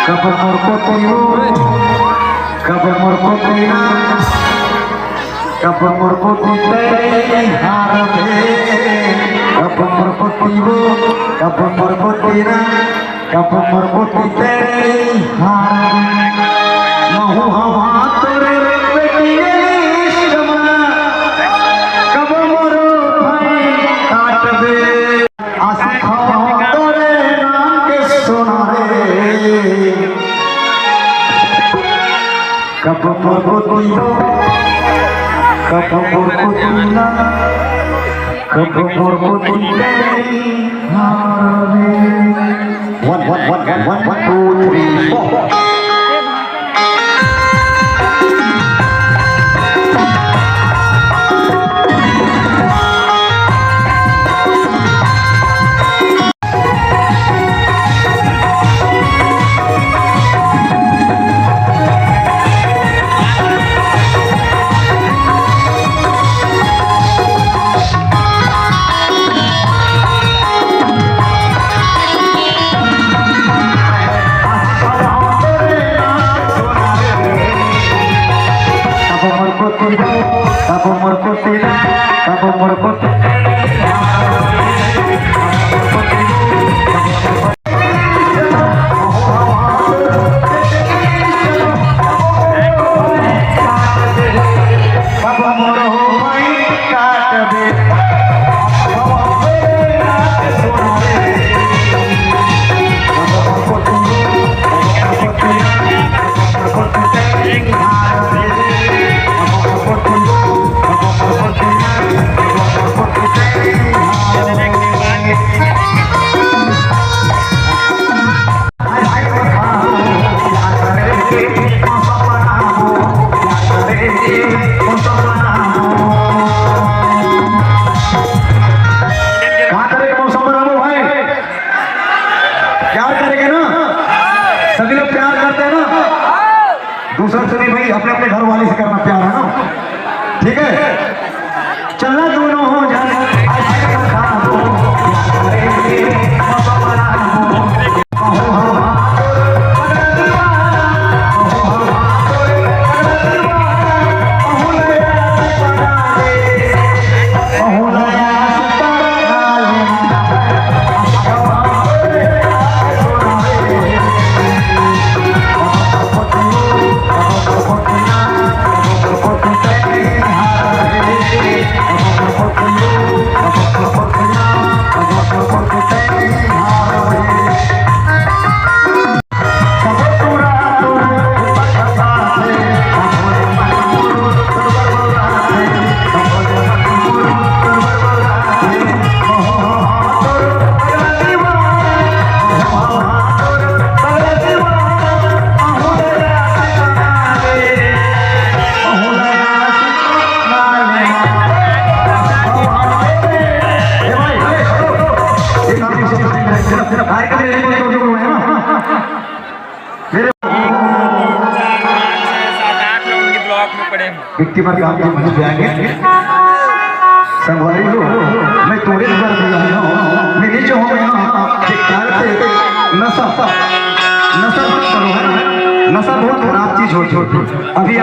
कब मोर को तियो कब मोर को तिया कब मोर को तिते हार दे कब मोर को तियो कब मोर को तिया कब मोर को तिते हार महु हवा तोरे बेटिए शमा कब मोर भाई काट दे आसिखा तोरे नाम के सोना रे कब मोर को तियो कब मोर को तिया कब मोर को तिते हार दे 1 2 3 4 कब मोर को तेरा कब मोर को सभी लोग प्यार करते हैं ना दूसरा से नहीं भाई अपने अपने घर वाले से करना प्यार है ना ठीक है चलना दोनों हो जाए विक्टी पर काम की मदद जाएंगे संभाली लो मैं तोड़े कर दिया हूं मेरे जो हो यहां कार से नशा मत करो है नशा बहुत खराब चीज हो अभी